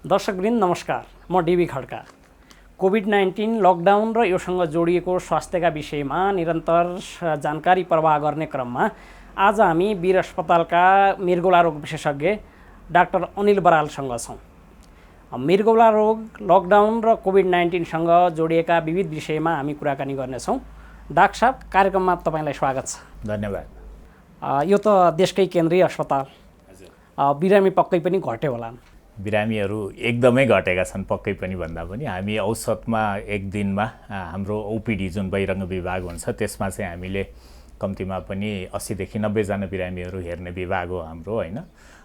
दर्शकवृन्द नमस्कार, म dB Khadka. COVID-19 lockdown र योसँग जोडिएको स्वास्थ्यका विषयमा निरन्तर जानकारी प्रवाह गर्ने क्रममा आज हामी वीर अस्पतालका मृगौला रोग विशेषज्ञ डाक्टर अनिल बरालसँग छौँ। मृगौला रोग, लकडाउन र कोभिड-19सँग जोडिएका विविध विषयमा हामी कुराकानी गर्नेछौँ। डाक्टर साहब, कार्यक्रममा तपाईँलाई स्वागत छ। धन्यवाद। यो त देशकै केन्द्रीय अस्पताल, बिरामी पक्कै पनि घट्यो होला? बिरामीहरू एकदमै घटेका छन्, पक्कै पनि भन्दा पनि। हामी औसतमा एक दिनमा हाम्रो ओपिडी जुन बहिरङ्ग विभाग हुन्छ त्यसमा चाहिँ हामीले कम्तीमा पनि 80 देखि 90 जना बिरामीहरू हेर्ने विभाग हो हाम्रो, हैन।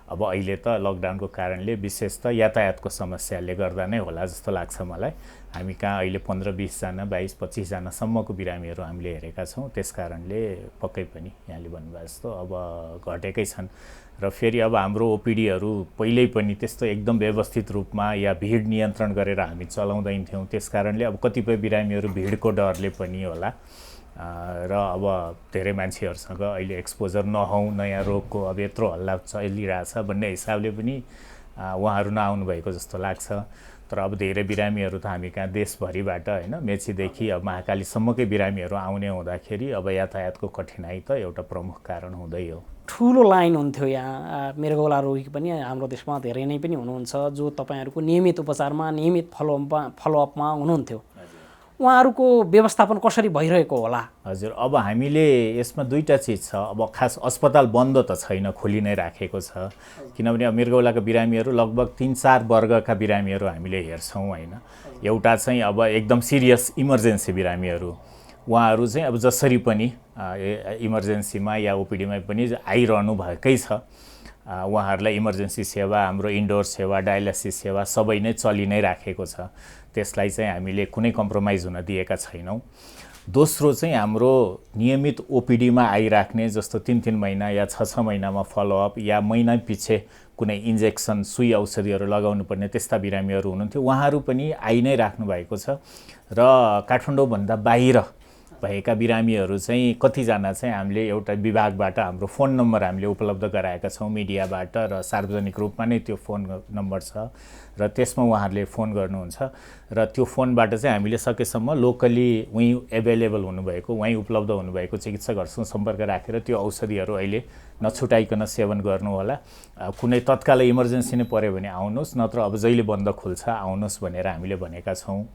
अब अहिले त लकडाउनको कारणले विशेष त यातायातको समस्याले गर्दा नै होला जस्तो लाग्छ मलाई। हामी कहाँ अहिले 15-20 जना, 22-25 जनासम्मको बिरामीहरू हामीले हेरेका छौँ। त्यसकारणले पक्कै पनि यहाँले भन्नुभयो जस्तो अब घटेकै छन्। र फेरि अब हाम्रो ओपिडीहरू पहिल्यै पनि त्यस्तो एकदम व्यवस्थित रूपमा या भिड नियन्त्रण गरेर हामी चलाउँदैन थियौँ। त्यसकारणले अब कतिपय बिरामीहरू भिडको डरले पनि होला र अब धेरै मान्छेहरूसँग अहिले एक्सपोजर नहौँ, नयाँ रोगको अब यत्रो हल्ला चलिरहेछ भन्ने हिसाबले पनि उहाँहरू नआउनु भएको जस्तो लाग्छ। तर अब धेरै बिरामीहरू त हामी कहाँ देशभरिबाट, हैन, मेचीदेखि अब महाकालीसम्मकै बिरामीहरू आउने हुँदाखेरि अब यातायातको कठिनाइ त एउटा प्रमुख कारण हुँदै हो। ठुलो लाइन हुन्थ्यो यहाँ। मृगौला रोगी पनि हाम्रो देशमा धेरै नै पनि हुनुहुन्छ जो तपाईँहरूको नियमित उपचारमा, नियमित फलोअपमा हुनुहुन्थ्यो। उहाँहरूको व्यवस्थापन कसरी भइरहेको होला? हजुर, अब हामीले यसमा दुईटा चिज छ। अब खास अस्पताल बन्द त छैन, खोलि नै राखेको छ। किनभने अब मृगौलाका बिरामीहरू लगभग 3-4 वर्गका बिरामीहरू हामीले हेर्छौँ, हैन। एउटा चाहिँ अब एकदम सिरियस इमर्जेन्सी बिरामीहरू, उहाँहरू चाहिँ अब जसरी पनि इमर्जेन्सीमा या ओपिडीमा पनि आइरहनु भएकै छ। उहाँहरूलाई इमर्जेन्सी सेवा, हाम्रो इन्डोर सेवा, डायलासिस सेवा सबै नै चलि नै राखेको छ। त्यसलाई चाहिँ हामीले कुनै कम्प्रोमाइज हुन दिएका छैनौँ। दोस्रो चाहिँ हाम्रो नियमित ओपिडीमा आइराख्ने, जस्तो 3-3 महिना या 6-6 महिनामा फलोअप या महिना पछि कुनै इन्जेक्सन, सुई औषधिहरू लगाउनु पर्ने त्यस्ता बिरामीहरू हुनुहुन्थ्यो। उहाँहरू पनि आइ नै राख्नु भएको छ। र काठमाडौँभन्दा बाहिर भएका बिरामीहरू चाहिँ कतिजना चाहिँ हामीले एउटा विभागबाट हाम्रो फोन नम्बर हामीले उपलब्ध गराएका छौँ मिडियाबाट, र सार्वजनिक रूपमा नै त्यो फोन नम्बर छ र त्यसमा उहाँहरूले फोन गर्नुहुन्छ। र त्यो फोनबाट चाहिँ हामीले सकेसम्म लोकली उहीँ एभाइलेबल हुनुभएको, उहीँ उपलब्ध हुनुभएको चिकित्सकहरूसँग सम्पर्क राखेर त्यो औषधिहरू अहिले नछुटाइकन सेवन गर्नु होला। कुनै तत्कालै इमर्जेन्सी नै पर्यो भने आउनुहोस्, नत्र अब जहिले बन्द खुल्छ आउनुहोस् भनेर हामीले भनेका छौँ।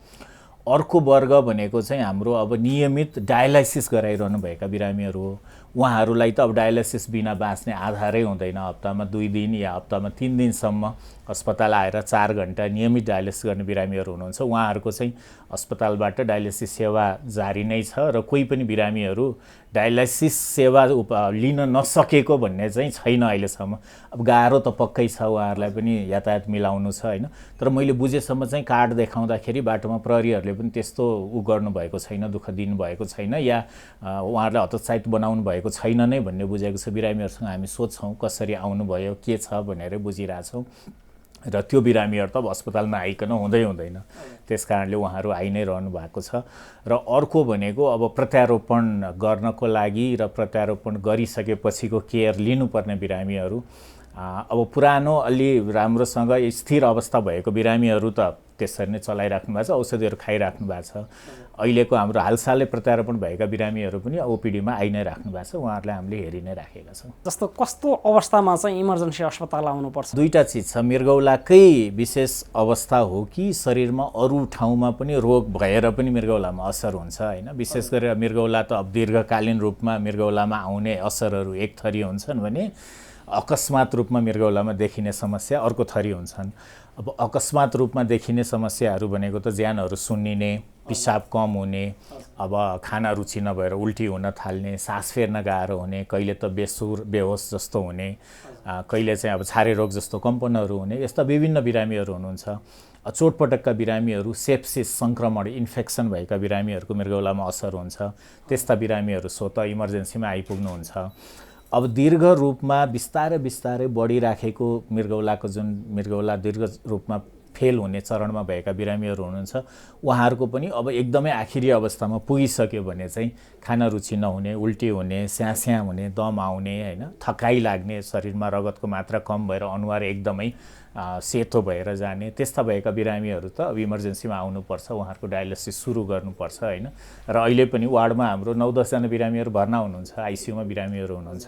अर्को वर्ग भनेको चाहिँ हाम्रो अब नियमित डायलाइसिस गराइरहनु भएका बिरामीहरू हो। उहाँहरूलाई त अब डायलाइसिस बिना बाँच्ने आधारै हुँदैन। हप्तामा 2 दिन या हप्तामा 3 दिनसम्म अस्पताल आएर 4 घण्टा नियमित डायलाइसिस गर्ने बिरामीहरू हुनुहुन्छ। उहाँहरूको चाहिँ अस्पतालबाट डायलाइसिस सेवा जारी नै छ र कोही पनि बिरामीहरू डायलाइसिस सेवा लिन नसकेको भन्ने चाहिँ छैन अहिलेसम्म। अब गाह्रो त पक्कै छ, उहाँहरूलाई पनि यातायात मिलाउनु छ, हैन। तर मैले बुझेसम्म चाहिँ कार्ड देखाउँदाखेरि बाटोमा प्रहरीहरूले पनि त्यस्तो गर्नुभएको छैन, दुःख दिनुभएको छैन, या उहाँहरूलाई हतोत्साहित बनाउनु भएको छैन नै भन्ने बुझेको छ। बिरामीहरूसँग हामी सोध्छौँ कसरी आउनुभयो, के छ भनेर बुझिरहेछौँ। र त्यो बिरामीहरू त अब अस्पतालमा आइकन हुँदैन। त्यसकारणले उहाँहरू आइ नै रहनु भएको छ। र अर्को भनेको अब प्रत्यारोपण गर्नको लागि र प्रत्यारोपण गरिसकेपछिको केयर लिनुपर्ने बिरामीहरू, अब पुरानो अलि राम्रोसँग स्थिर अवस्था भएको बिरामीहरू त त्यसरी नै चलाइराख्नु भएको छ, औषधिहरू खाइराख्नु भएको छ। अहिलेको हाम्रो हालसालै प्रत्यारोपण भएका बिरामीहरू पनि ओपिडीमा आइ नै राख्नु भएको छ। उहाँहरूलाई हामीले हेरि नै राखेका छौँ। जस्तो कस्तो अवस्थामा चाहिँ इमर्जेन्सी अस्पताल आउनुपर्छ? दुईटा चिज छ। मृगौलाकै विशेष अवस्था हो कि शरीरमा अरू ठाउँमा पनि रोग भएर पनि मृगौलामा असर हुन्छ, हैन। विशेष गरेर मृगौला त अब दीर्घकालीन रूपमा मृगौलामा आउने असरहरू एक थरी हुन्छन् भने अकस्मात रूपमा मृगौलामा देखिने समस्या अर्को थरी हुन्छन्। अब अकस्मात रूपमा देखिने समस्याहरू भनेको त ज्यानहरू सुन्निने, पिसाब कम हुने, अब खाना रुचि नभएर उल्टी हुन थाल्ने, सास फेर्न गाह्रो हुने, कहिले त बेसुर बेहोस जस्तो हुने, कहिले चाहिँ अब छारे रोग जस्तो कम्पनहरू हुने, यस्ता विभिन्न बिरामीहरू हुनुहुन्छ। चोटपटकका बिरामीहरू, सेप्सिस सङ्क्रमण इन्फेक्सन भएका बिरामीहरूको मृगौलामा असर हुन्छ। त्यस्ता बिरामीहरू स्वतः इमर्जेन्सीमा आइपुग्नुहुन्छ। अब दीर्घ रूपमा बिस्तारै बढिराखेको मृगौलाको जुन मृगौला दीर्घ रूपमा फेल हुने चरणमा भएका बिरामीहरू हुनुहुन्छ, उहाँहरूको पनि अब एकदमै आखिरी अवस्थामा पुगिसक्यो भने चाहिँ खाना रुचि नहुने, उल्टी हुने, स्यास्या हुने, दम आउने, हैन, थकाइ लाग्ने, शरीरमा रगतको मात्रा कम भएर अनुहार एकदमै सेतो भएर जाने त्यस्ता भएका बिरामीहरू त अब इमर्जेन्सीमा आउनुपर्छ, उहाँहरूको डायलिसिस सुरु गर्नुपर्छ होइन। र अहिले पनि वार्डमा हाम्रो 9-10 जना बिरामीहरू भर्ना हुनुहुन्छ, आइसियुमा बिरामीहरू हुनुहुन्छ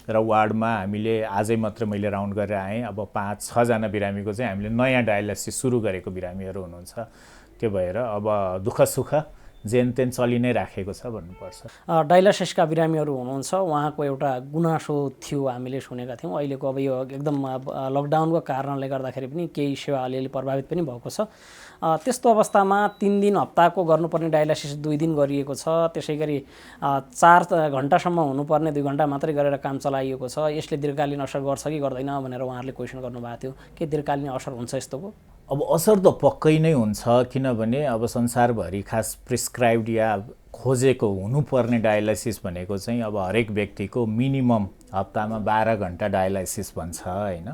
र वार्डमा हामीले आजै मात्र मैले राउन्ड गरेर आएँ, अब 5-6 जना बिरामीको चाहिँ हामीले नयाँ डायलिसिस सुरु गरेको बिरामीहरू हुनुहुन्छ। त्यो भएर अब दुःख सुख जेन तेन चलि नै राखेको छ भन्नुपर्छ। डायलासिसका बिरामीहरू हुनुहुन्छ, उहाँको एउटा गुनासो थियो हामीले सुनेका थियौँ। अहिलेको अब यो एकदम लकडाउनको कारणले गर्दाखेरि पनि केही सेवा अलिअलि प्रभावित पनि भएको छ। त्यस्तो अवस्थामा 3 दिन हप्ताको गर्नुपर्ने डायलासिस 2 दिन गरिएको छ। त्यसै गरी 4 घन्टासम्म हुनुपर्ने 2 घन्टा मात्रै गरेर काम चलाइएको छ। यसले दीर्घकालीन असर गर्छ कि गर्दैन भनेर उहाँहरूले क्वेसन गर्नुभएको थियो। के दीर्घकालीन असर हुन्छ यस्तोको? अब असर त पक्कै नै हुन्छ, किनभने अब संसारभरि खास प्रिस्क्राइब्ड या खोजेको हुनुपर्ने डायलाइसिस भनेको चाहिँ अब हरेक व्यक्तिको मिनिमम हप्तामा 12 घन्टा डायलाइसिस भन्छ होइन।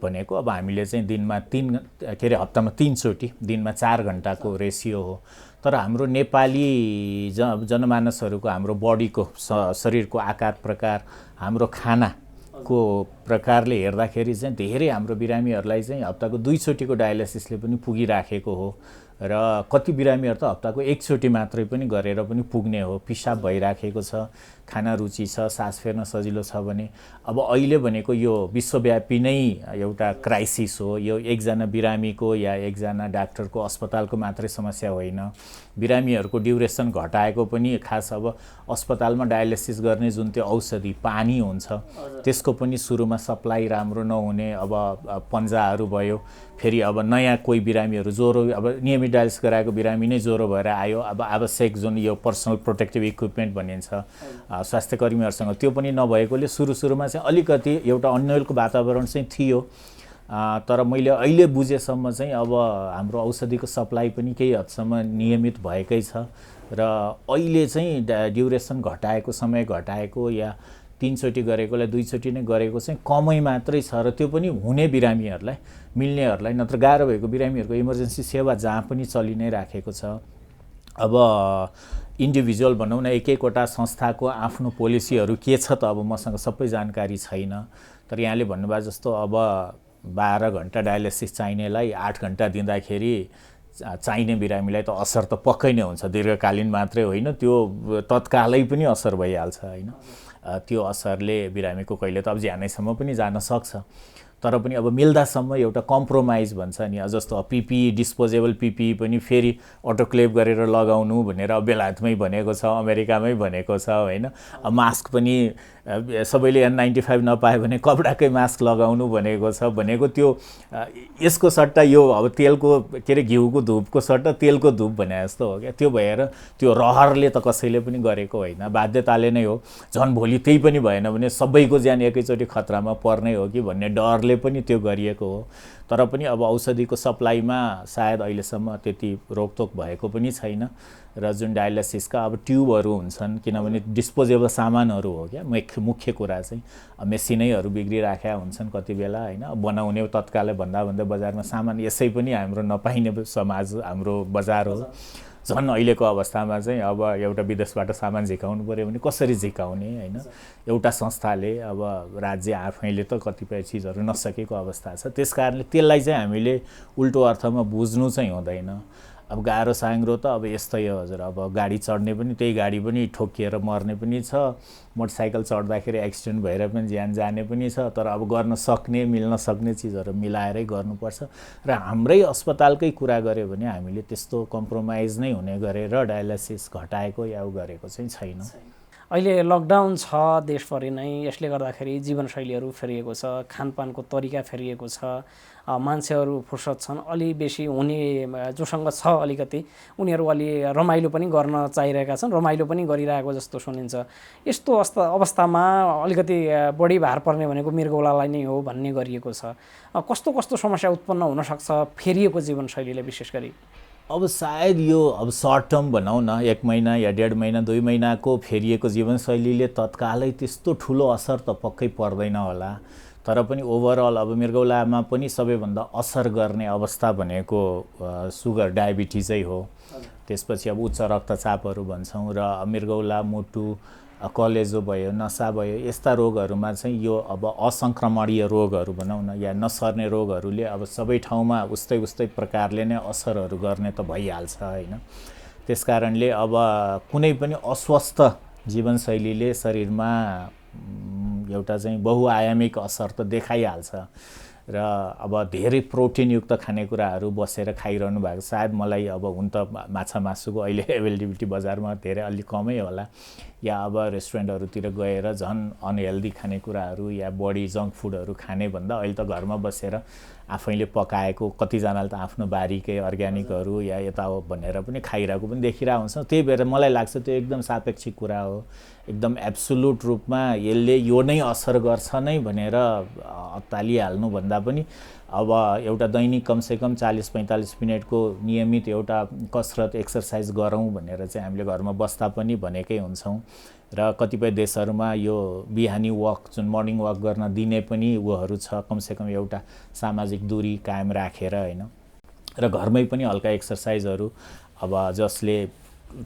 भनेको अब हामीले चाहिँ दिनमा हप्तामा 3 चोटि, दिनमा 4 घन्टाको रेसियो हो। तर हाम्रो नेपाली जनमानसहरूको, हाम्रो बडीको शरीरको आकार प्रकार, हाम्रो खानाको प्रकारले हेर्दाखेरि चाहिँ धेरै हाम्रो बिरामीहरूलाई चाहिँ हप्ताको 2 चोटिको डायलाइसिसले पनि पुगिराखेको हो र कति बिरामीहरू त हप्ताको 1 चोटि मात्रै पनि गरेर पनि पुग्ने हो। पिसाब भइराखेको छ, खाना रुचि छ, सास फेर्न सजिलो छ भने अब अहिले भनेको यो विश्वव्यापी नै एउटा क्राइसिस हो। यो एकजना बिरामीको या एकजना डाक्टरको अस्पतालको मात्रै समस्या होइन। बिरामीहरूको ड्युरेसन घटाएको पनि खास अब अस्पतालमा डायलिसिस गर्ने जुन त्यो औषधि पानी हुन्छ त्यसको पनि सुरुमा सप्लाई राम्रो नहुने, अब पन्जाहरू भयो, फेरि अब नयाँ कोही बिरामीहरू ज्वरो, अब नियमित डायलिसिस गराएको बिरामी नै ज्वरो भएर आयो, अब आवश्यक जुन यो पर्सनल प्रोटेक्टिभ इक्विपमेन्ट भनिन्छ स्वास्थ्य कर्मीहरूसँग त्यो पनि नभएकोले सुरुमा चाहिँ अलिकति एउटा अन्यलको वातावरण चाहिँ थियो। तर मैले अहिले बुझेसम्म चाहिँ अब हाम्रो औषधिको सप्लाई पनि केही हदसम्म नियमित भएकै छ र अहिले चाहिँ ड्युरेसन घटाएको, समय घटाएको या 3 चोटि गरेकोलाई 2 चोटि नै गरेको चाहिँ कमै मात्रै छ र त्यो पनि हुने बिरामीहरूलाई, मिल्नेहरूलाई, नत्र गाह्रो भएको बिरामीहरूको इमर्जेन्सी सेवा जहाँ पनि चलि नै राखेको छ। अब इन्डिभिजुअल भनौँ न, एक-एकवटा संस्थाको आफ्नो पोलिसीहरू के छ त अब मसँग सबै जानकारी छैन। तर यहाँले भन्नुभयो जस्तो अब 12 घन्टा डायलिसिस चाहिनेलाई 8 घन्टा दिँदाखेरि चाहिने बिरामीलाई त असर त पक्कै नै हुन्छ, दीर्घकालीन मात्रै होइन, त्यो तत्कालै पनि असर भइहाल्छ होइन। त्यो असरले बिरामीको कहिले त अब ज्यानैसम्म पनि जान सक्छ। तर पनि अब मिल्दासम्म एउटा कम्प्रोमाइज भन्छ नि, जस्तो पिपी डिस्पोजेबल पिपी पनि फेरि अटोक्लेभ गरेर लगाउनु भनेर बेलायतमै भनेको छ, अमेरिकामै भनेको छ होइन। मास्क पनि सबैले N95 नपायो भने कपडाकै मास्क लगाउनु भनेको छ। भनेको त्यो यसको सट्टा यो अब तेलको के अरे घिउको धुपको सट्टा तेलको धुप भने जस्तो हो क्या। त्यो भएर त्यो रहरले त कसैले पनि गरेको होइन, बाध्यताले नै हो। झन् भोलि त्यही पनि भएन भने सबैको ज्यान एकैचोटि खतरामा पर्ने हो कि भन्ने डरले पनि त्यो गरिएको हो। तर पनि अब औषधिको सप्लाईमा सायद अहिलेसम्म त्यति रोकटोक भएको पनि छैन र जुन डायलिसिसका अब ट्युबहरू हुन्छन्, किनभने डिस्पोजेबल सामानहरू हो क्या मुख्य कुरा चाहिँ। मेसिनैहरू बिग्रिराखेका हुन्छन् कति बेला होइन, बनाउने तत्कालै भन्दा बजारमा सामान यसै पनि हाम्रो नपाइने समाज हाम्रो बजार हो। झन् अहिलेको अवस्थामा चाहिँ अब एउटा विदेशबाट सामान झिकाउनु पऱ्यो भने कसरी झिकाउने होइन। एउटा संस्थाले अब राज्य आफैले त कतिपय चिजहरू नसकेको अवस्था छ। त्यस कारणले त्यसलाई चाहिँ हामीले उल्टो अर्थमा बुझ्नु चाहिँ हुँदैन। अब गाह्रो साङ्ग्रो त अब यस्तै हो हजुर। अब गाडी चढ्ने पनि त्यही गाडी पनि ठोकिएर मर्ने पनि छ, मोटरसाइकल चढ्दाखेरि एक्सिडेन्ट भएर पनि ज्यान जाने पनि छ। तर अब गर्न सक्ने, मिल्न सक्ने चिजहरू मिलाएरै गर्नुपर्छ। र हाम्रै अस्पतालकै कुरा गऱ्यो भने हामीले त्यस्तो कम्प्रोमाइज नै हुने गरेर डायलिसिस घटाएको या गरेको चाहिँ छैन। अहिले लकडाउन छ देशभरि नै, यसले गर्दाखेरि जीवनशैलीहरू फेरिएको छ, खानपानको तरिका फेरिएको छ, मान्छेहरू फुर्सद छन्, अलि बेसी हुने जोसँग छ अलिकति उनीहरू अलि रमाइलो पनि गर्न चाहिरहेका छन्, रमाइलो पनि गरिरहेको जस्तो सुनिन्छ। यस्तो अवस्थामा अलिकति बढी भार पर्ने भनेको मृगौलालाई नै हो भन्ने गरिएको छ। कस्तो समस्या उत्पन्न हुनसक्छ फेरिएको जीवनशैलीले विशेष गरी? अब सायद यो अब सर्ट टर्म भनौँ न, 1 महिना या 1.5 महिना 2 महिनाको फेरिएको जीवनशैलीले तत्कालै त्यस्तो ठुलो असर त पक्कै पर्दैन होला। तर पनि ओभरअल अब मृगौलामा पनि सबैभन्दा असर गर्ने अवस्था भनेको सुगर, डायबिटिजै हो। त्यसपछि अब उच्च रक्तचापहरू भन्छौँ र मृगौला, मुटु कलेजो भयो, नसा भयो, यस्ता रोगहरूमा चाहिँ यो अब असङ्क्रमणीय रोगहरू भनौँ न या नसर्ने रोगहरूले अब सबै ठाउँमा उस्तै प्रकारले नै असरहरू गर्ने त भइहाल्छ होइन। त्यसकारणले अब कुनै पनि अस्वस्थ जीवनशैलीले शरीरमा एउटा चाहिँ बहुआयामिक असर त देखाइहाल्छ र अब धेरै प्रोटिनयुक्त खानेकुराहरू बसेर खाइरहनु भएको सायद मलाई अब हुन त माछा मासुको अहिले एभाइलेबिलिटी बजारमा धेरै अलिक कमै होला या अब रेस्टुरेन्टहरूतिर गएर झन् अनहेल्दी खानेकुराहरू या बढी जङ्क फुडहरू खाने भन्दा अहिले त घरमा बसेर आफैले पकाएको कतिजनाले त आफ्नो बारीकै अर्ग्यानिकहरू या यता हो भनेर पनि खाइरहेको पनि देखिरहेको हुन्छ। त्यही भएर मलाई लाग्छ त्यो एकदम सापेक्षिक कुरा हो, एकदम एब्सोल्युट रूपमा यसले यो नै असर गर्छ नै भनेर अत्तालिहाल्नुभन्दा पनि अब एउटा दैनिक कमसेकम 40-45 मिनटको नियमित एउटा कसरत एक्सर्साइज गरौँ भनेर चाहिँ हामीले घरमा बस्दा पनि भनेकै हुन्छौँ र कतिपय देशहरूमा यो बिहानी वक जुन मर्निङ वक गर्न दिने पनि उहरू छ, कमसेकम एउटा सामाजिक दूरी कायम राखेर होइन। र घरमै पनि हल्का एक्सर्साइजहरू अब जसले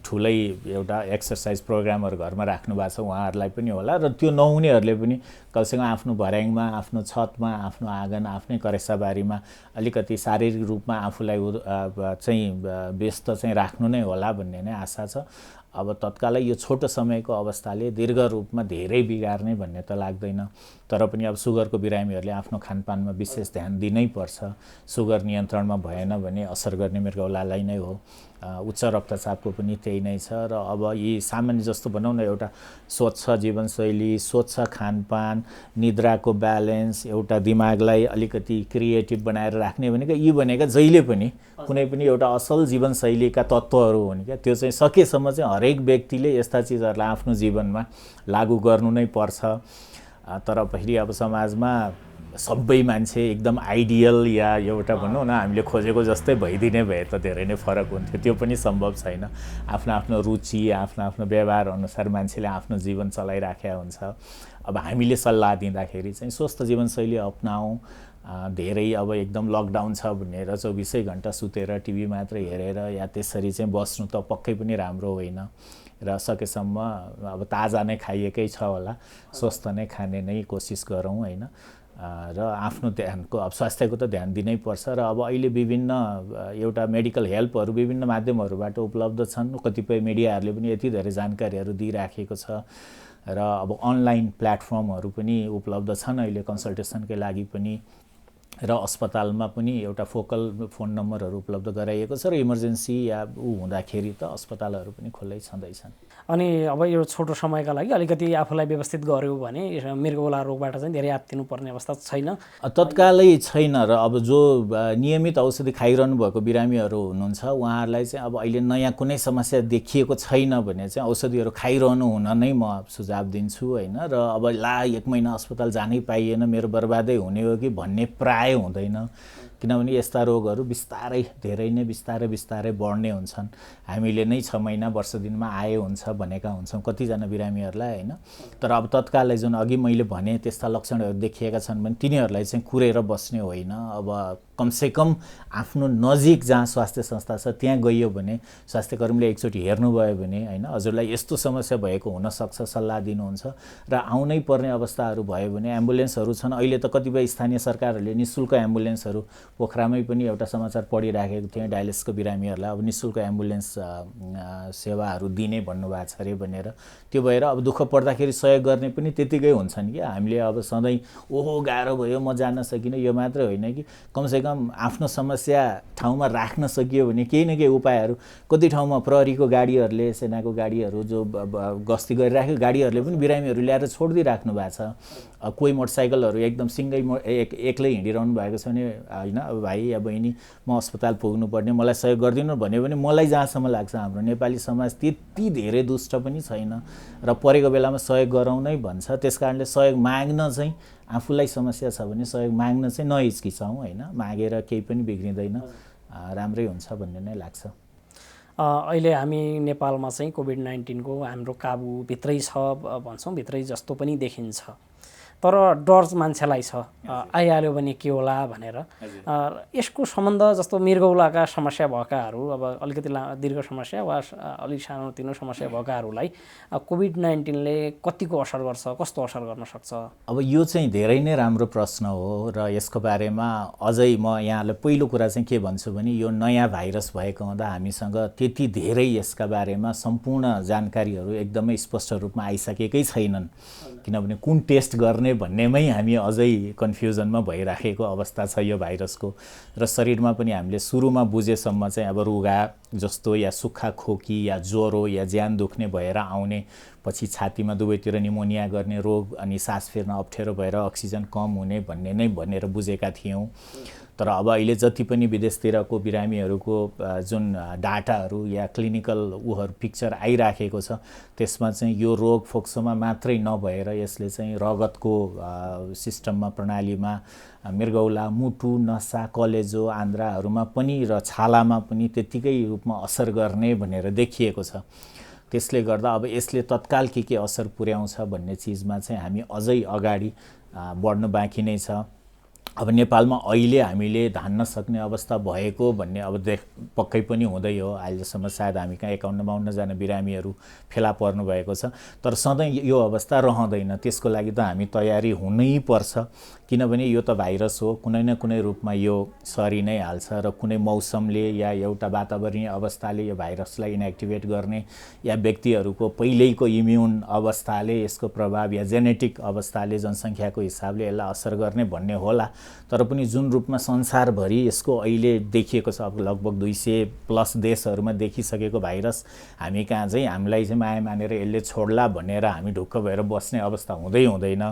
ठुलै एउटा एक्सर्साइज प्रोग्रामहरू घरमा राख्नु भएको छ उहाँहरूलाई पनि होला र त्यो नहुनेहरूले पनि कमसेकम आफ्नो भर्याङमा, आफ्नो छतमा, आफ्नो आँगन, आफ्नै करेसाबारीमा अलिकति शारीरिक रूपमा आफूलाई चाहिँ व्यस्त चाहिँ राख्नु नै होला भन्ने नै आशा छ। अब तत्कालै यो छोटो समयको अवस्थाले दीर्घ रूपमा धेरै बिगार्ने भन्ने त लाग्दैन, तर पनि अब सुगरको बिरामीहरूले आफ्नो खानपानमा विशेष ध्यान दिनै पर्छ। सुगर नियन्त्रणमा भएन भने असर गर्ने मृगौलालाई नै हो। उच्च रक्तचापको पनि त्यही नै छ र अब यी सामान्य जस्तो भनौँ न एउटा स्वच्छ जीवनशैली, स्वच्छ खानपान, निद्राको ब्यालेन्स, एउटा दिमागलाई अलिकति क्रिएटिभ बनाएर राख्ने भनेको यी भनेका जहिले पनि कुनै पनि एउटा असल जीवनशैलीका तत्त्वहरू हुन् क्या। त्यो चाहिँ सकेसम्म चाहिँ हरेक व्यक्तिले यस्ता चिजहरूलाई आफ्नो जीवनमा लागू गर्नु नै पर्छ। तर फेरि अब समाजमा सबै मान्छे एकदम आइडियल या एउटा भनौँ न हामीले खोजेको जस्तै भइदिने भए त धेरै नै फरक हुन्थ्यो, त्यो पनि सम्भव छैन। आफ्नो आफ्नो रुचि, आफ्नो आफ्नो व्यवहार अनुसार मान्छेले आफ्नो जीवन चलाइराखेका हुन्छ। अब हामीले सल्लाह दिँदाखेरि चाहिँ स्वस्थ जीवनशैली अपनाऊ, धेरै अब एकदम लकडाउन छ भनेर 24 घन्टा सुतेर टिभी मात्र हेरेर या त्यसरी चाहिँ बस्नु त पक्कै पनि राम्रो होइन र सकेसम्म अब ताजा नै खाइएकै छ होला, स्वस्थ नै खाने नै कोसिस गरौँ होइन। र आफ्नो ध्यानको अब स्वास्थ्यको त ध्यान दिनै पर्छ र अब अहिले विभिन्न एउटा मेडिकल हेल्पहरू विभिन्न माध्यमहरूबाट उपलब्ध छन्। कतिपय मिडियाहरूले पनि यति धेरै जानकारीहरू दिइराखेको छ र अब अनलाइन प्लेटफर्महरू पनि उपलब्ध छन् अहिले कन्सल्टेसनकै लागि पनि र अस्पतालमा पनि एउटा फोकल फोन नम्बरहरू उपलब्ध गराइएको छ र इमर्जेन्सी या हुँदाखेरि त अस्पतालहरू पनि खुल्लै छँदैछन्। अनि अब यो छोटो समयका लागि अलिकति आफूलाई व्यवस्थित गर्यो भने मृगौला रोगबाट चाहिँ धेरै आत्तिनु पर्ने अवस्था छैन? तत्कालै छैन र अब जो नियमित औषधि खाइरहनु भएको बिरामीहरू हुनुहुन्छ उहाँहरूलाई चाहिँ अब अहिले नयाँ कुनै समस्या देखिएको छैन भने चाहिँ औषधिहरू खाइरहनु हुन नै म सुझाव दिन्छु होइन। र अब 1 महिना अस्पताल जानै पाइएन, मेरो बर्बादै हुने हो कि भन्ने प्राय हुँदैन, किनभने यस्ता रोगहरू बिस्तारै धेरै नै बिस्तारै बढ्ने हुन्छन्। हामीले नै 6 महिना वर्ष दिनमा आए हुन्छ भनेका हुन्छौँ कतिजना बिरामीहरूलाई होइन। तर अब तत्कालै जुन अघि मैले भने त्यस्ता लक्षणहरू देखिएका छन् भने तिनीहरूलाई चाहिँ कुरेर बस्ने होइन। अब कमसेकम आफ्नो नजिक जहाँ स्वास्थ्य संस्था छ त्यहाँ गइयो भने स्वास्थ्यकर्मीले एकचोटि हेर्नुभयो भने होइन हजुरलाई यस्तो समस्या भएको हुनसक्छ सल्लाह दिनुहुन्छ र आउनै पर्ने अवस्थाहरू भयो भने एम्बुलेन्सहरू छन्। अहिले त कतिपय स्थानीय सरकारहरूले निःशुल्क एम्बुलेन्सहरू, पोखरामै पनि एउटा समाचार पढिराखेको थिएँ डायलिसिसको बिरामीहरूलाई अब निःशुल्क एम्बुलेन्स सेवाहरू दिने भन्नुभएको छ अरे भनेर। त्यो भएर अब दुःख पर्दाखेरि सहयोग गर्ने पनि त्यतिकै हुन्छन् कि हामीले अब सधैँ ओहो गाह्रो भयो म जान सकिनँ यो मात्रै होइन कि कमसेकम आफ्नो समस्या ठाउँमा राख्न सकियो भने केही न केही उपायहरू। कति ठाउँमा प्रहरीको गाडीहरूले, सेनाको गाडीहरू जो गस्ती गरिराखेको गाडीहरूले पनि बिरामीहरू ल्याएर छोडिदिइराख्नु भएको छ। कोही मोटरसाइकलहरू एकदम एक्लै हिँडिरहनु भएको छ भने होइन अब भाइ या बहिनी म अस्पताल पुग्नुपर्ने, मलाई सहयोग गरिदिनु भन्यो भने मलाई जहाँसम्म लाग्छ हाम्रो नेपाली समाज त्यति धेरै दुष्ट पनि छैन र परेको बेलामा सहयोग गरौँ नै भन्छ। त्यस कारणले सहयोग माग्न चाहिँ आफूलाई समस्या छ भने सहयोग माग्न चाहिँ नहिचकिचाउँ होइन, मागेर केही पनि बिग्रिँदैन, राम्रै हुन्छ भन्ने नै लाग्छ। अहिले हामी नेपालमा चाहिँ कोभिड-19 को हाम्रो काबुभित्रै छ भन्छौँ, भित्रै जस्तो पनि देखिन्छ। तर डर मान्छेलाई छ आइहाल्यो भने के होला भनेर। यसको सम्बन्ध जस्तो मृगौलाका समस्या भएकाहरू अब अलिकति दीर्घ समस्या वा अलिक सानोतिनो समस्या भएकाहरूलाई कोभिड-19ले कतिको असर गर्छ, कस्तो असर गर्न सक्छ? अब यो चाहिँ धेरै नै राम्रो प्रश्न हो र यसको बारेमा अझै म यहाँलाई पहिलो कुरा चाहिँ के भन्छु भने यो नयाँ भाइरस भएको हुँदा हामीसँग त्यति धेरै यसका बारेमा सम्पूर्ण जानकारीहरू एकदमै स्पष्ट रूपमा आइसकेकै छैनन्। किनभने कुन टेस्ट गर्ने भन्नेमै हामी अझै कन्फ्युजनमा भइराखेको अवस्था छ यो भाइरसको। र शरीरमा पनि हामीले सुरुमा बुझेसम्म चाहिँ अब रुगा जस्तो या सुक्खा खोकी या ज्वरो या ज्यान दुख्ने भएर आउने, पछि छातीमा दुवैतिर निमोनिया गर्ने रोग अनि सास फेर्न अप्ठ्यारो भएर अक्सिजन कम हुने भन्ने नै भनेर बुझेका थियौँ। तर अब अहिले जति पनि विदेशतिरको बिरामीहरूको जुन डाटाहरू या क्लिनिकल पिक्चर आइराखेको छ त्यसमा चाहिँ यो रोग फोक्सोमा मात्रै नभएर यसले चाहिँ रगतको सिस्टममा प्रणालीमा मृगौला, मुटु, नसा, कलेजो, आन्द्राहरूमा पनि र छालामा पनि त्यत्तिकै रूपमा असर गर्ने भनेर देखिएको छ। त्यसले गर्दा अब यसले तत्काल के असर पुर्याउँछ भन्ने चिजमा चाहिँ हामी अझै अगाडि बढ्नु बाँकी नै छ। अब नेपालमा अहिले हामीले धान्न सक्ने अवस्था भएको भन्ने अब पक्कै पनि हुँदै हो। अहिलेसम्म सायद हामी कहाँ 51-52 जना बिरामीहरू फेला पर्नु भएको छ। तर सधैँ यो अवस्था रहँदैन, त्यसको लागि त हामी तयारी हुनै पर्छ। किनभने यो त भाइरस हो, कुनै न कुनै रूपमा यो सरी नै हाल्छ र कुनै मौसमले या एउटा वातावरणीय अवस्थाले यो भाइरसलाई इनएक्टिभेट गर्ने या व्यक्तिहरूको पहिल्यैको इम्युन अवस्थाले यसको प्रभाव या जेनेटिक अवस्थाले जनसङ्ख्याको हिसाबले यसलाई असर गर्ने भन्ने होला। तर पनि जुन रूपमा संसारभरि यसको अहिले देखिएको छ, अब लगभग 200+ देशहरूमा देखिसकेको भाइरस हामी कहाँ चाहिँ हामीलाई चाहिँ माया मानेर यसले छोड्ला भनेर हामी ढुक्क भएर बस्ने अवस्था हुँदैन।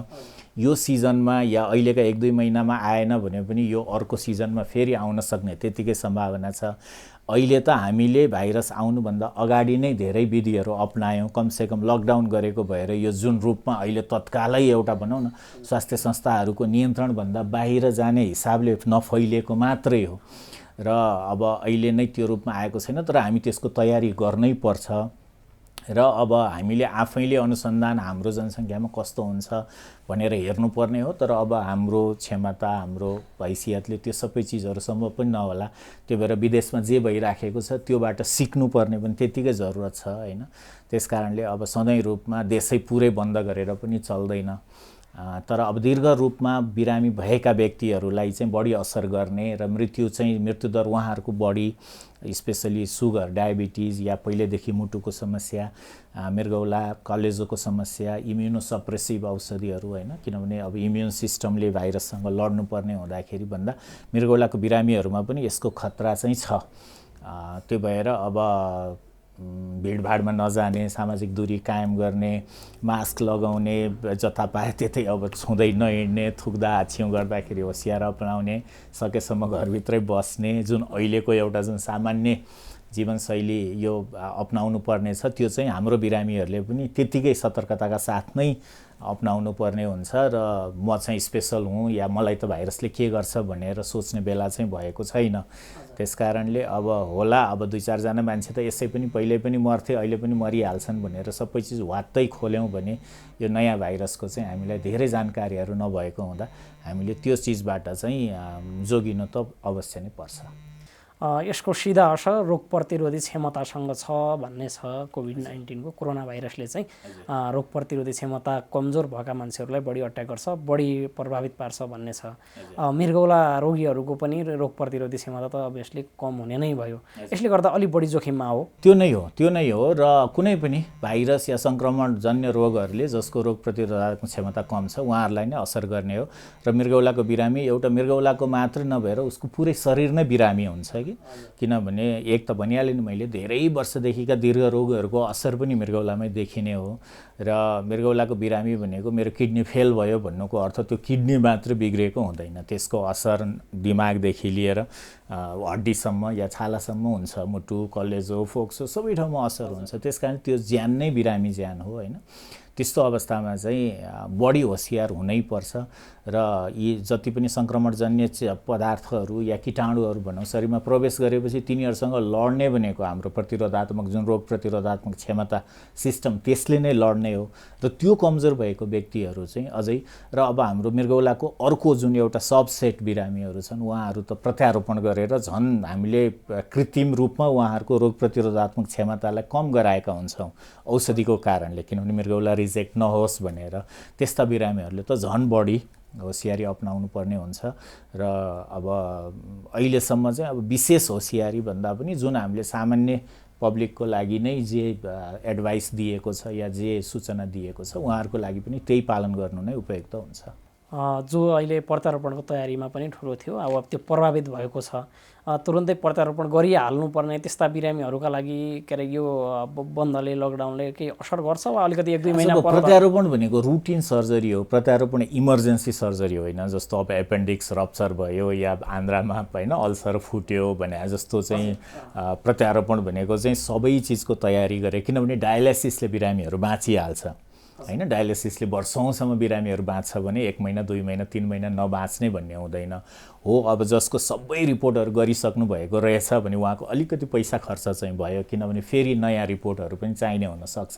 यो सिजनमा या अहिलेका 1-2 महिनामा आएन भने पनि यो अर्को सिजनमा फेरि आउन सक्ने त्यतिकै सम्भावना छ। अहिले त हामीले भाइरस आउनुभन्दा अगाडि नै धेरै विधिहरू अपनायौँ, कमसेकम लकडाउन गरेको भएर यो जुन रूपमा अहिले तत्कालै एउटा भनौँ न स्वास्थ्य संस्थाहरूको नियन्त्रणभन्दा बाहिर जाने हिसाबले नफैलिएको मात्रै हो र अब अहिले नै त्यो रूपमा आएको छैन। तर हामी त्यसको तयारी गर्नै पर्छ र अब हामीले आफैले अनुसन्धान हाम्रो जनसङ्ख्यामा कस्तो हुन्छ भनेर हेर्नुपर्ने हो। तर अब हाम्रो क्षमता, हाम्रो हैसियतले त्यो सबै चिजहरू सम्भव पनि नहोला। त्यो भएर विदेशमा जे भइराखेको छ त्योबाट सिक्नुपर्ने पनि त्यत्तिकै जरुरत छ हैन। त्यसकारणले अब सधैँ रूपमा देशै पुरै बन्द गरेर पनि चल्दैन। तर अब दीर्घ रूपमा बिरामी भएका व्यक्तिहरूलाई चाहिँ बढी असर गर्ने र मृत्युदर उहाँहरूको बढी, स्पेसली सुगर, डायबिटिज या पहिलेदेखि मुटुको समस्या, मृगौला, कलेजोको समस्या, इम्युनोसप्रेसिभ औषधिहरू हैन। किनभने अब इम्युन सिस्टमले भाइरससँग लड्नुपर्ने हुँदाखेरि भन्दा मृगौलाको बिरामीहरूमा पनि यसको खतरा चाहिँ छ। त्यो भएर अब भिडभाडमा नजाने, सामाजिक दूरी कायम गर्ने, मास्क लगाउने, जता पाए त्यतै अब छुँदै नहिँड्ने, थुक्दा हाछ्यौँ गर्दाखेरि होसियार अपनाउने, सकेसम्म घरभित्रै बस्ने, जुन अहिलेको एउटा जुन सामान्य जीवनशैली यो अपनाउनु पर्ने छ त्यो चाहिँ हाम्रो बिरामीहरूले पनि त्यत्तिकै सतर्कताका साथ नै अपनाउनु पर्ने हुन्छ। र म चाहिँ स्पेसल हुँ या मलाई त भाइरसले के गर्छ भनेर सोच्ने बेला चाहिँ भएको छैन। त्यसकारणले अब होला, अब 2-4 जना मान्छे त यसै पनि पहिले पनि मर्थे, अहिले पनि मरिहाल्छन् भनेर सबै चिज वात्तै खोल्यौँ भने यो नयाँ भाइरसको चाहिँ हामीलाई धेरै जानकारीहरू नभएको हुँदा हामीले त्यो चिजबाट चाहिँ जोगिनु त अवश्य नै पर्छ। यसको सिधा असर रोग प्रतिरोधी क्षमतासँग छ भन्ने छ। कोभिड-19 को कोरोना भाइरसले चाहिँ रोग प्रतिरोधी क्षमता कमजोर भएका मान्छेहरूलाई बढी अट्याक गर्छ, बढी प्रभावित पार्छ भन्ने छ। मृगौला रोगीहरूको पनि रोग प्रतिरोधी क्षमता त अभियसली कम हुने नै भयो। यसले गर्दा अलि बढी जोखिममा हो। त्यो नै हो र कुनै पनि भाइरस या संक्रमणजन्य रोगहरूले जसको रोग प्रतिरोधक क्षमता कम छ उहाँहरूलाई नै असर गर्ने हो। र मृगौलाको बिरामी एउटा मृगौलाको मात्र नभएर उसको पुरै शरीर नै बिरामी हुन्छ कि। किनभने एक त भनिहालेँ नि मैले, धेरै वर्षदेखिका दीर्घ रोगहरूको असर पनि मृगौलामै देखिने हो। र मृगौलाको बिरामी भनेको मेरो किडनी फेल भयो भन्नुको अर्थ त्यो किडनी मात्र बिग्रेको हुँदैन, त्यसको असर दिमागदेखि लिएर हड्डीसम्म या छालासम्म हुन्छ, मुटु, कलेजो, फोक्सो सबै ठाउँमा असर हुन्छ। त्यसकारण त्यो ज्यान नै बिरामी ज्यान हो हैन। त्यस्तो अवस्थामा चाहिँ बढी होसियार हुनैपर्छ र यी जति पनि सङ्क्रमणजन्य पदार्थहरू या कीटाणुहरू भनौँ शरीरमा प्रवेश गरेपछि तिनीहरूसँग लड्ने भनेको हाम्रो प्रतिरोधात्मक जुन रोग प्रतिरोधात्मक क्षमता सिस्टम त्यसले नै लड्ने हो र त्यो कमजोर भएको व्यक्तिहरू चाहिँ अझै र अब हाम्रो मृगौलाको अर्को जुन एउटा सबसेट बिरामीहरू छन् उहाँहरू त प्रत्यारोपण गरेर झन् हामीले कृत्रिम रूपमा उहाँहरूको रोग प्रतिरोधात्मक क्षमतालाई कम गराएका हुन्छौँ औषधिको कारणले, किनभने मृगौला रिजेक्ट नहोस् भनेर। त्यस्ता बिरामीहरूले त झन् बढी होसियारी अपनाउनु पर्ने हुन्छ र अब अहिलेसम्म चाहिँ अब विशेष होसियारी भन्दा पनि जुन हामीले सामान्य पब्लिकको लागि नै जे एडभाइस दिएको छ या जे सूचना दिएको छ उहाँहरूको लागि पनि त्यही पालन गर्नु नै उपयुक्त हुन्छ। जो अहिले प्रत्यारोपणको तयारीमा पनि ठुलो थियो, अब त्यो प्रभावित भएको छ, तुरुन्तै प्रत्यारोपण गरिहाल्नुपर्ने त्यस्ता बिरामीहरूका लागि के अरे यो बन्दले लकडाउनले केही असर गर्छ वा अलिकति 1-2 महिना प्रत्यारोपण भनेको रुटिन सर्जरी हो, प्रत्यारोपण इमर्जेन्सी सर्जरी होइन। जस्तो अब एपेन्डिक्स रप्चर भयो या आन्द्रामा होइन अल्सर फुट्यो भने जस्तो चाहिँ प्रत्यारोपण भनेको चाहिँ सबै चिजको तयारी गरे, किनभने डायलाइसिसले बिरामीहरू बाँचिहाल्छ होइन। डायलाइसिसले वर्षौँसम्म बिरामीहरू बाँच्छ भने 1 महिना 2 महिना 3 महिना नबाँच्ने भन्ने हुँदैन हो। अब जसको सबै रिपोर्टहरू गरिसक्नु भएको रहेछ भने उहाँको अलिकति पैसा खर्च चाहिँ भयो, किनभने फेरि नयाँ रिपोर्टहरू पनि चाहिने हुनसक्छ।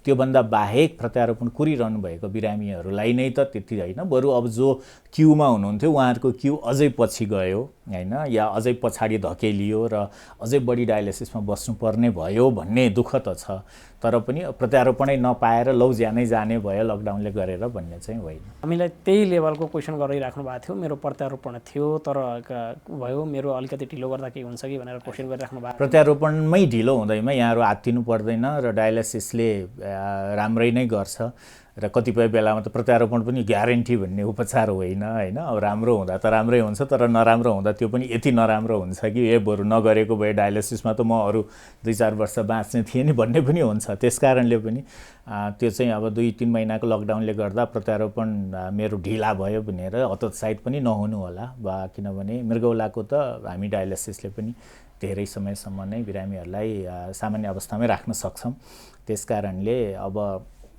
त्योभन्दा बाहेक प्रत्यारोपण कुरिरहनु भएको बिरामीहरूलाई नै त त्यति होइन, बरु अब जो क्युमा हुनुहुन्थ्यो उहाँहरूको क्यु अझै पछि गयो होइन, या अझै पछाडि धकेलियो र अझै बढी डायलाइसिसमा बस्नुपर्ने भयो भन्ने दुःख त छ। तर पनि प्रत्यारोपणै नपाएर लौ ज्यानै जाने भयो लकडाउनले गरेर भन्ने चाहिँ होइन। हामीलाई त्यही लेभलको क्वेसन गरिराख्नु भएको थियो, मेरो प्रत्यारोपण थियो तर भयो, मेरो अलिकति ढिलो गर्दा के हुन्छ कि भनेर क्वेसन गरिराख्नु भएको। प्रत्यारोपणमै ढिलो हुँदैमा यहाँहरू आत्तिनु पर्दैन र डायलाइसिसले राम्रै नै गर्छ र कतिपय बेलामा त प्रत्यारोपण पनि ग्यारेन्टी भन्ने उपचार होइन होइन। अब राम्रो हुँदा त राम्रै हुन्छ, तर नराम्रो हुँदा त्यो पनि यति नराम्रो हुन्छ कि बरु नगरेको भए डायलाइसिसमा त म अरू 2-4 वर्ष बाँच्ने थिएँ नि भन्ने पनि हुन्छ। त्यस कारणले पनि त्यो चाहिँ अब 2-3 महिनाको लकडाउनले गर्दा प्रत्यारोपण मेरो ढिला भयो भनेर हतोत्साहित पनि नहुनु होला वा, किनभने मृगौलाको त हामी डायलाइसिसले पनि धेरै समयसम्म नै बिरामीहरूलाई सामान्य अवस्थामै राख्न सक्छौँ। त्यस कारणले अब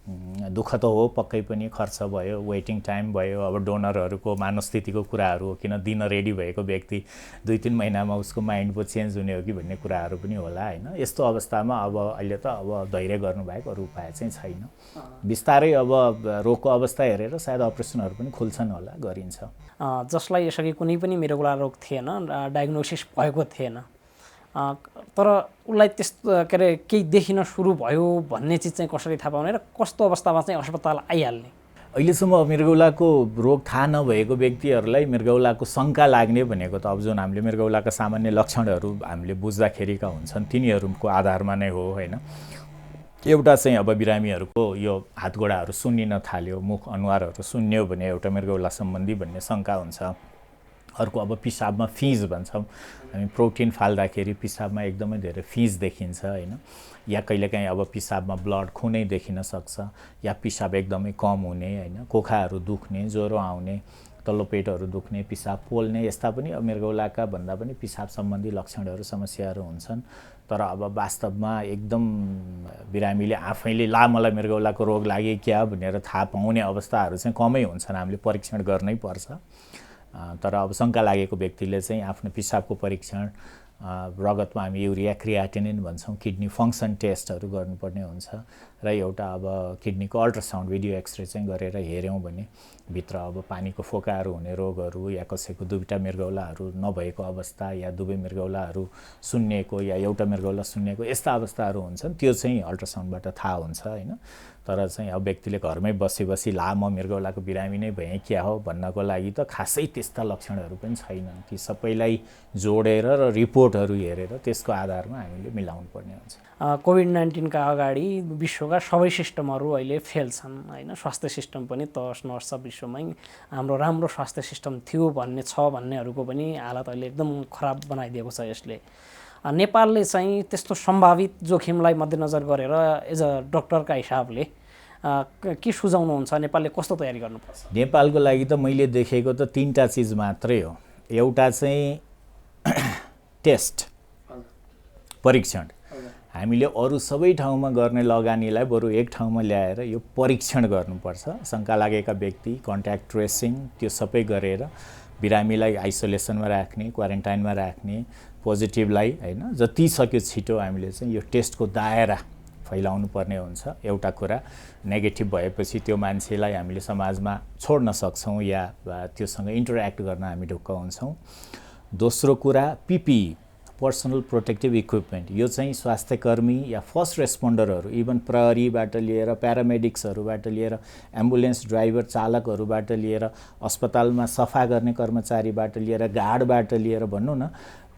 दुःख त हो पक्कै पनि, खर्च भयो, वेटिङ टाइम भयो, अब डोनरहरूको मनस्थितिको कुराहरू हो, किन दिन रेडी भएको व्यक्ति 2-3 महिनामा उसको माइन्ड पो चेन्ज हुने हो कि भन्ने कुराहरू पनि होला होइन। यस्तो अवस्थामा अब अहिले त अब धैर्य गर्नुबाहेक अरू उपाय चाहिँ छैन। बिस्तारै अब रोगको अवस्था हेरेर सायद अपरेसनहरू पनि खुल्छन् होला, गरिन्छ। जसलाई यसअघि कुनै पनि मृगौला रोग थिएन, डायग्नोसिस भएको थिएन, तर उसलाई त्यस्तो के अरे केही देखिन सुरु भयो भन्ने चिज चाहिँ कसरी थाहा पाउने र कस्तो अवस्थामा चाहिँ अस्पताल आइहाल्ने? अहिलेसम्म मृगौलाको रोग थाहा नभएको व्यक्तिहरूलाई मृगौलाको शङ्का लाग्ने भनेको त अब जुन हामीले मृगौलाका सामान्य लक्षणहरू हामीले बुझ्दाखेरिका हुन्छन् तिनीहरूको आधारमा नै हो होइन। एउटा चाहिँ अब बिरामीहरूको यो हातगोडाहरू सुन्निन थाल्यो, मुख अनुहारहरू सुन्नियो भने एउटा मृगौला सम्बन्धी भन्ने शङ्का हुन्छ। अर्को अब पिसाबमा फिज भन्छौँ हामी, प्रोटिन फाल्दाखेरि पिसाबमा एकदमै धेरै फिज देखिन्छ होइन, या कहिलेकाहीँ अब पिसाबमा ब्लड खुनै देखिन सक्छ, या पिसाब एकदमै कम हुने होइन, कोखाहरू दुख्ने, ज्वरो आउने, तल्लो पेटहरू दुख्ने, पिसाब पोल्ने, यस्ता पनि मृगौलाका भन्दा पनि पिसाब सम्बन्धी लक्षणहरू समस्याहरू हुन्छन्। तर अब वास्तवमा एकदम बिरामीले आफैले ला मलाई मृगौलाको रोग लाग्यो क्या भनेर थाहा पाउने अवस्थाहरू चाहिँ कमै हुन्छन्, हामीले परीक्षण गर्नै पर्छ। तर अब शङ्का लागेको व्यक्तिले चाहिँ आफ्नो पिसाबको परीक्षण, रगतमा हामी युरिया क्रियाटिनिन भन्छौँ, किडनी फङ्सन टेस्टहरू गर्नुपर्ने हुन्छ र एउटा अब किडनीको अल्ट्रासाउन्ड भिडियो एक्सरे चाहिँ गरेर हेऱ्यौँ भने भित्र अब पानीको फोकाहरू हुने रोगहरू या कसैको दुईवटा मृगौलाहरू नभएको अवस्था या दुवै मृगौलाहरू सुन्निएको या एउटा मृगौला सुन्निएको यस्ता अवस्थाहरू हुन्छन्, त्यो चाहिँ अल्ट्रासाउन्डबाट थाहा हुन्छ होइन। तर चाहिँ अब व्यक्तिले घरमै बसी बसी ला म मृगौलाको बिरामी नै भएँ क्या हो भन्नको लागि त खासै त्यस्ता लक्षणहरू पनि छैनन्। ती सबैलाई जोडेर र रिपोर्टहरू हेरेर त्यसको आधारमा हामीले मिलाउनु पर्ने हुन्छ। कोभिड-19 का अगाडि विश्वका सबै सिस्टमहरू अहिले फेल छन् होइन, स्वास्थ्य सिस्टम पनि तहस नहस छ विश्वमै। हाम्रो राम्रो स्वास्थ्य सिस्टम थियो भन्ने छ भन्नेहरूको पनि हालत अहिले एकदम खराब बनाइदिएको छ यसले। नेपालले चाहिँ त्यस्तो सम्भावित जोखिमलाई मध्यनजर गरेर एज अ डक्टरका हिसाबले के सुझाउनुहुन्छ? नेपालले कस्तो तयारी गर्नुपर्छ? नेपालको लागि त मैले देखेको त 3टा चिज मात्रै हो। एउटा चाहिँ टेस्ट, परीक्षण। हामीले अरू सबै ठाउँमा गर्ने लगानीलाई बरु एक ठाउँमा ल्याएर यो परीक्षण गर्नुपर्छ। शङ्का लागेका व्यक्ति, कन्ट्याक्ट ट्रेसिङ त्यो सबै गरेर बिरामीलाई आइसोलेसनमा राख्ने, क्वारेन्टाइनमा राख्ने, पोजिटिभलाई हैन जति सक्यो छिटो हामीले चाहिँ यो टेस्टको दायरा फैलाउनु पर्ने हुन्छ। एउटा कुरा नेगेटिभ भएपछि त्यो मान्छेलाई हामीले समाजमा छोड्न सक्छौँ या त्योसँग इन्टरेक्ट गर्न हामी ढुक्क हुन्छौँ। दोस्रो कुरा पिपिई, पर्सनल प्रोटेक्टिभ इक्विपमेन्ट, यो चाहिँ स्वास्थ्यकर्मी या फर्स्ट रेस्पोन्डरहरू, इभन प्रहरीबाट लिएर प्यारामेडिक्सहरूबाट लिएर एम्बुलेन्स ड्राइभर चालकहरूबाट लिएर अस्पतालमा सफा गर्ने कर्मचारीबाट लिएर गार्डबाट लिएर भनौँ न,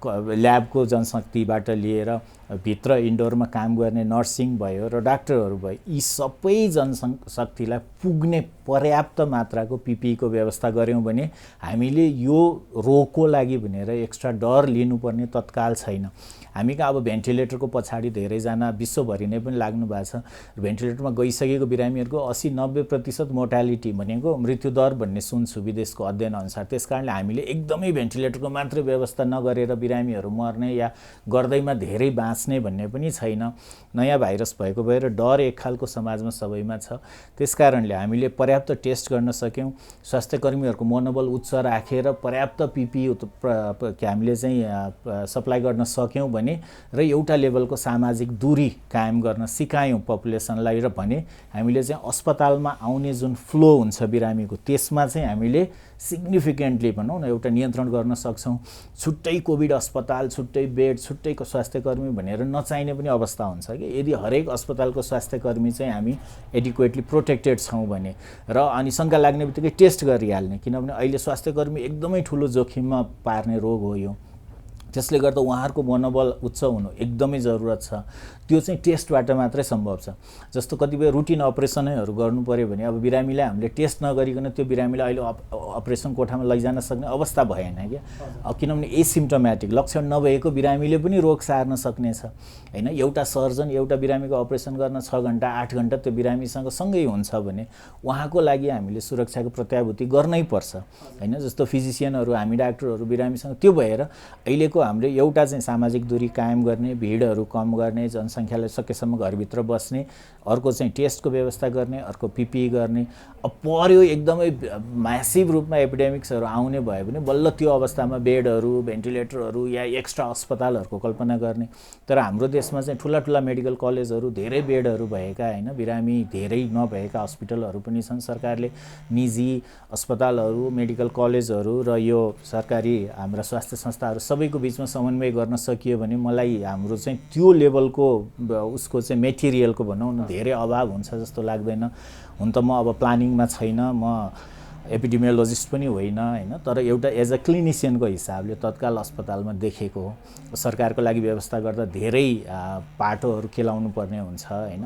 ल्याबको जनशक्तिबाट लिएर भित्र इन्डोरमा काम गर्ने नर्सिङ भयो र डाक्टरहरू भयो, यी सबै जनशक्तिलाई पुग्ने पर्याप्त मात्राको पिपिईको व्यवस्था गऱ्यौँ भने हामीले यो रोगको लागि भनेर एक्स्ट्रा डर लिनुपर्ने तत्काल छैन। हामी कहाँ अब भेन्टिलेटरको पछाडि धेरैजना विश्वभरि नै पनि लाग्नु भएको छ। भेन्टिलेटरमा गइसकेको बिरामीहरूको 80-90% मोर्टालिटी भनेको मृत्युदर भन्ने सुन्छु विदेशको अध्ययन अनुसार। त्यसकारणले हामीले एकदमै भेन्टिलेटरको मात्रै व्यवस्था नगरेर बिरामीहरू मर्ने या गर्दैमा धेरै बाँच्ने भन्ने पनि छैन। नयाँ भाइरस भएको भएर डर एक खालको समाजमा सबैमा छ। त्यसकारणले हामीले पर्याप्त टेस्ट गर्न सक्यौँ, स्वास्थ्यकर्मीहरूको मनोबल उच्च राखेर पर्याप्त पिपिई हामीले चाहिँ सप्लाई गर्न सक्यौँ भने र एउटा लेभलको सामाजिक दूरी कायम गर्न सिकायौँ पपुलेसनलाई र भने हामीले चाहिँ अस्पतालमा आउने जुन फ्लो हुन्छ बिरामीको त्यसमा चाहिँ हामीले सिग्निफिकेन्टली भनौँ न एउटा नियन्त्रण गर्न सक्छौँ। छुट्टै कोभिड अस्पताल, छुट्टै बेड, छुट्टैको स्वास्थ्यकर्मी भनेर नचाहिने पनि अवस्था हुन्छ कि यदि हरेक अस्पतालको स्वास्थ्यकर्मी चाहिँ हामी एडिक्वेटली प्रोटेक्टेड छौँ भने र अनि शङ्का लाग्ने बित्तिकै टेस्ट गरिहाल्ने, किनभने अहिले स्वास्थ्यकर्मी एकदमै ठुलो जोखिममा पार्ने रोग हो यो। त्यसले गर्दा उहाँहरूको मनोबल उच्च हुनु एकदमै जरुरत छ। त्यो चाहिँ टेस्टबाट मात्रै सम्भव छ। जस्तो कतिपय रुटिन अपरेसनहरू गर्नु पर्यो भने अब बिरामीलाई हामीले टेस्ट नगरिकन त्यो बिरामीलाई अहिले अपरेसन कोठामा लैजान सक्ने अवस्था भएन क्या। अब किनभने एसिम्टोमेटिक लक्षण नभएको बिरामीले पनि रोग सार्न सक्नेछ हैन। एउटा सर्जन एउटा बिरामीको अपरेसन गर्न 6 घण्टा 8 घण्टा त्यो बिरामीसँग सँगै हुन्छ भने उहाँको लागि हामीले सुरक्षाको प्रत्याभूति गर्नै पर्छ हैन। जस्तो फिजिसियनहरू हामी डाक्टरहरू बिरामीसँग त्यो भएर अहिलेको हामीले एउटा चाहिँ सामाजिक दूरी कायम गर्ने, भिडहरू कम गर्ने, जनसङ्ख्यालाई सकेसम्म घरभित्र बस्ने, अर्को चाहिँ टेस्टको व्यवस्था गर्ने, अर्को पिपिई गर्ने। अब पर्यो एकदमै म्यासिभ रूपमा एपिडेमिक्सहरू आउने भयो भने बल्ल त्यो अवस्थामा बेडहरू, भेन्टिलेटरहरू या एक्स्ट्रा अस्पतालहरूको कल्पना गर्ने। तर हाम्रो देशमा चाहिँ ठुला ठुला मेडिकल कलेजहरू, धेरै बेडहरू भएका हैन, बिरामी धेरै नभएका हस्पिटलहरू पनि छन्। सरकारले निजी अस्पतालहरू, मेडिकल कलेजहरू र यो सरकारी हाम्रा स्वास्थ्य संस्थाहरू सबैको बिचमा समन्वय गर्न सकियो भने मलाई हाम्रो चाहिँ त्यो लेभलको उसको चाहिँ मेटेरियलको भनौँ न धेरै अभाव हुन्छ जस्तो लाग्दैन। हुन त म अब प्लानिङमा छैन, म एपिडेमियोलोजिस्ट पनि होइन हैन, तर एउटा एज अ क्लिनिसियनको हिसाबले तत्काल अस्पतालमा देखेको हो। सरकारको लागि व्यवस्था गर्दा धेरै पाटोहरू केलाउनु पर्ने हुन्छ हैन।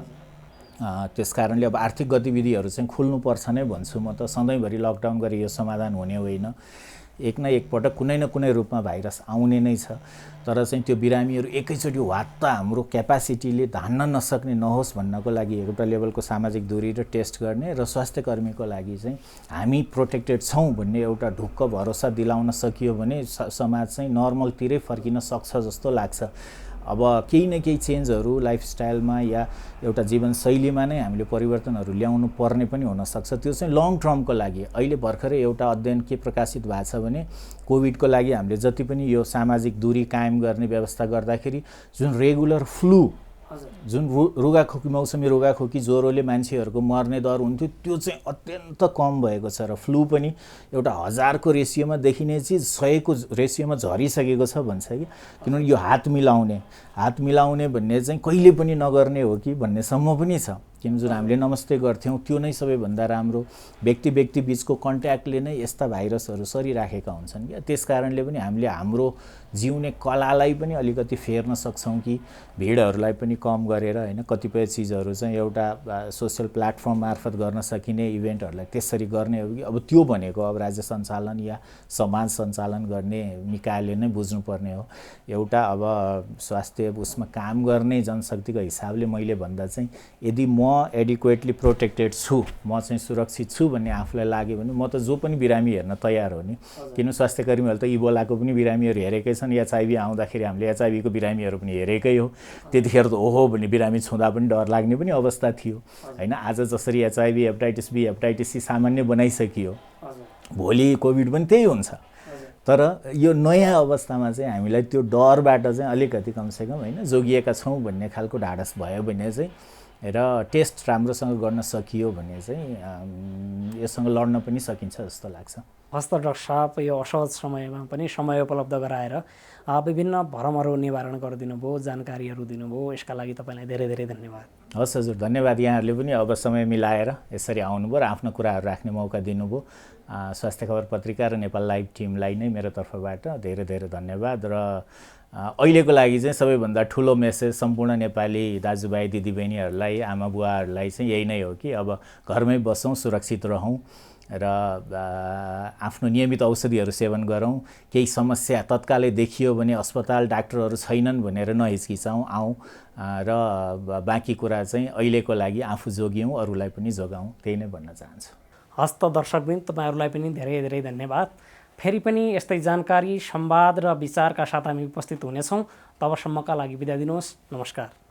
त्यसकारणले अब आर्थिक गतिविधिहरू चाहिँ खुल्नुपर्छ नै भन्छु म त। सधैँभरि लकडाउन गरी यो समाधान हुने होइन। एक न एक पटक कुनै न कुनै रूपमा भाइरस आउने नै छ। तर चाहिँ त्यो बिरामीहरू एकैचोटि वात्त हाम्रो क्यापासिटीले धान्न नसक्ने नहोस् भन्नको लागि एउटा लेभलको सामाजिक दूरी र टेस्ट गर्ने र स्वास्थ्यकर्मीको लागि चाहिँ हामी प्रोटेक्टेड छौँ भन्ने एउटा ढुक्क भरोसा दिलाउन सकियो भने समाज चाहिँ नर्मलतिरै फर्किन सक्छ जस्तो लाग्छ। अब केही न केही चेन्जहरू लाइफस्टाइलमा या एउटा जीवनशैलीमा नै हामीले परिवर्तनहरू ल्याउनु पर्ने पनि हुनसक्छ। त्यो चाहिँ लङ टर्मको लागि। अहिले भर्खरै एउटा अध्ययन के प्रकाशित भएको छ भने कोभिडको लागि हामीले जति पनि यो सामाजिक दूरी कायम गर्ने व्यवस्था गर्दाखेरि जुन रेगुलर फ्लू, जुन रुगाखोकी, मौसमी रुगाखोकी, ज्वरोले मान्छेहरूको मर्ने दर हुन्थ्यो त्यो चाहिँ अत्यन्त कम भएको छ र फ्लू पनि एउटा 1000को रेसियोमा देखिने चिज 100को रेसियोमा झरिसकेको छ भन्छ कि। किनभने यो हात मिलाउने भन्ने चाहिँ कहिले पनि नगर्ने हो कि भन्नेसम्म पनि छ। किन जुन हामीले नमस्ते गर्थ्यौँ त्यो नै सबैभन्दा राम्रो। व्यक्ति व्यक्ति बिचको कन्ट्याक्टले नै यस्ता भाइरसहरू सरिराखेका हुन्छन् क्या। त्यसकारणले पनि हामीले हाम्रो जिउने कलालाई पनि अलिकति फेर्न सक्छौँ कि भिडहरूलाई पनि कम गरेर हैन, कतिपय चिजहरू चाहिँ एउटा सोसियल प्लेटफर्म मार्फत गर्न सकिने इभेन्टहरूलाई त्यसरी गर्ने हो कि अब त्यो भनेको अब राज्य सञ्चालन या समाज सञ्चालन गर्ने निकायले नै बुझ्नुपर्ने हो। एउटा अब स्वास्थ्य उसमा काम गर्ने जनशक्तिको हिसाबले मैले भन्दा चाहिँ यदि म एडिक्वेटली प्रोटेक्टेड छु, म चाहिँ सुरक्षित छु भन्ने आफूलाई लाग्यो भने म त जो पनि बिरामी हेर्न तयार हो नि। किन स्वास्थ्यकर्मीहरूले त इबोलाको पनि बिरामीहरू हेरेकै छन् एचआइभी आउँदाखेरि हामीले एचआइभीको बिरामीहरू पनि हेरेकै हो। त्यतिखेर त ओहो भन्ने बिरामी छुँदा पनि डर लाग्ने पनि अवस्था थियो होइन। आज जसरी HIV hepatitis B hepatitis C सामान्य बनाइसकियो, भोलि कोभिड पनि त्यही हुन्छ। तर यो नयाँ अवस्थामा चाहिँ हामीलाई त्यो डरबाट चाहिँ अलिकति कमसेकम होइन जोगिएका छौँ भन्ने खालको ढाडस भयो भने चाहिँ र टेस्ट राम्रोसँग गर्न सकियो भने चाहिँ यससँग लड्न पनि सकिन्छ जस्तो लाग्छ। हस् त डाक्टर साहब, यो असहज समयमा पनि समय उपलब्ध गराएर विभिन्न भरमहरू निवारण गरिदिनु भयो, जानकारीहरू दिनुभयो, यसका लागि तपाईँलाई धेरै धेरै धन्यवाद। हस् हजुर, धन्यवाद। यहाँहरूले पनि अब समय मिलाएर यसरी आउनुभयो र आफ्नो कुराहरू राख्ने मौका दिनुभयो। स्वास्थ्य खबर पत्रिका र नेपाल लाइभ टिमलाई नै मेरो तर्फबाट धेरै धेरै धन्यवाद। र अहिलेको लागि चाहिँ सबैभन्दा ठुलो मेसेज सम्पूर्ण नेपाली दाजुभाइ दिदीबहिनीहरूलाई, आमा बुवाहरूलाई चाहिँ यही नै हो कि अब घरमै बसौँ, सुरक्षित रहौँ र आफ्नो नियमित औषधिहरू सेवन गरौँ। केही समस्या तत्कालै देखियो भने अस्पताल डाक्टरहरू छैनन् भनेर नहिचकिचाउँ, आउँ र बाँकी कुरा चाहिँ अहिलेको लागि आफू जोगियौँ, अरूलाई पनि जोगाउँ, त्यही नै भन्न चाहन्छु। हस् त दर्शकवृन्द, तपाईँहरूलाई पनि धेरै धेरै धन्यवाद। फेरि पनि यस्तै जानकारी, संवाद र विचारका साथ हामी उपस्थित हुनेछौँ। तबसम्मका लागि बिदा दिनुहोस्। नमस्कार।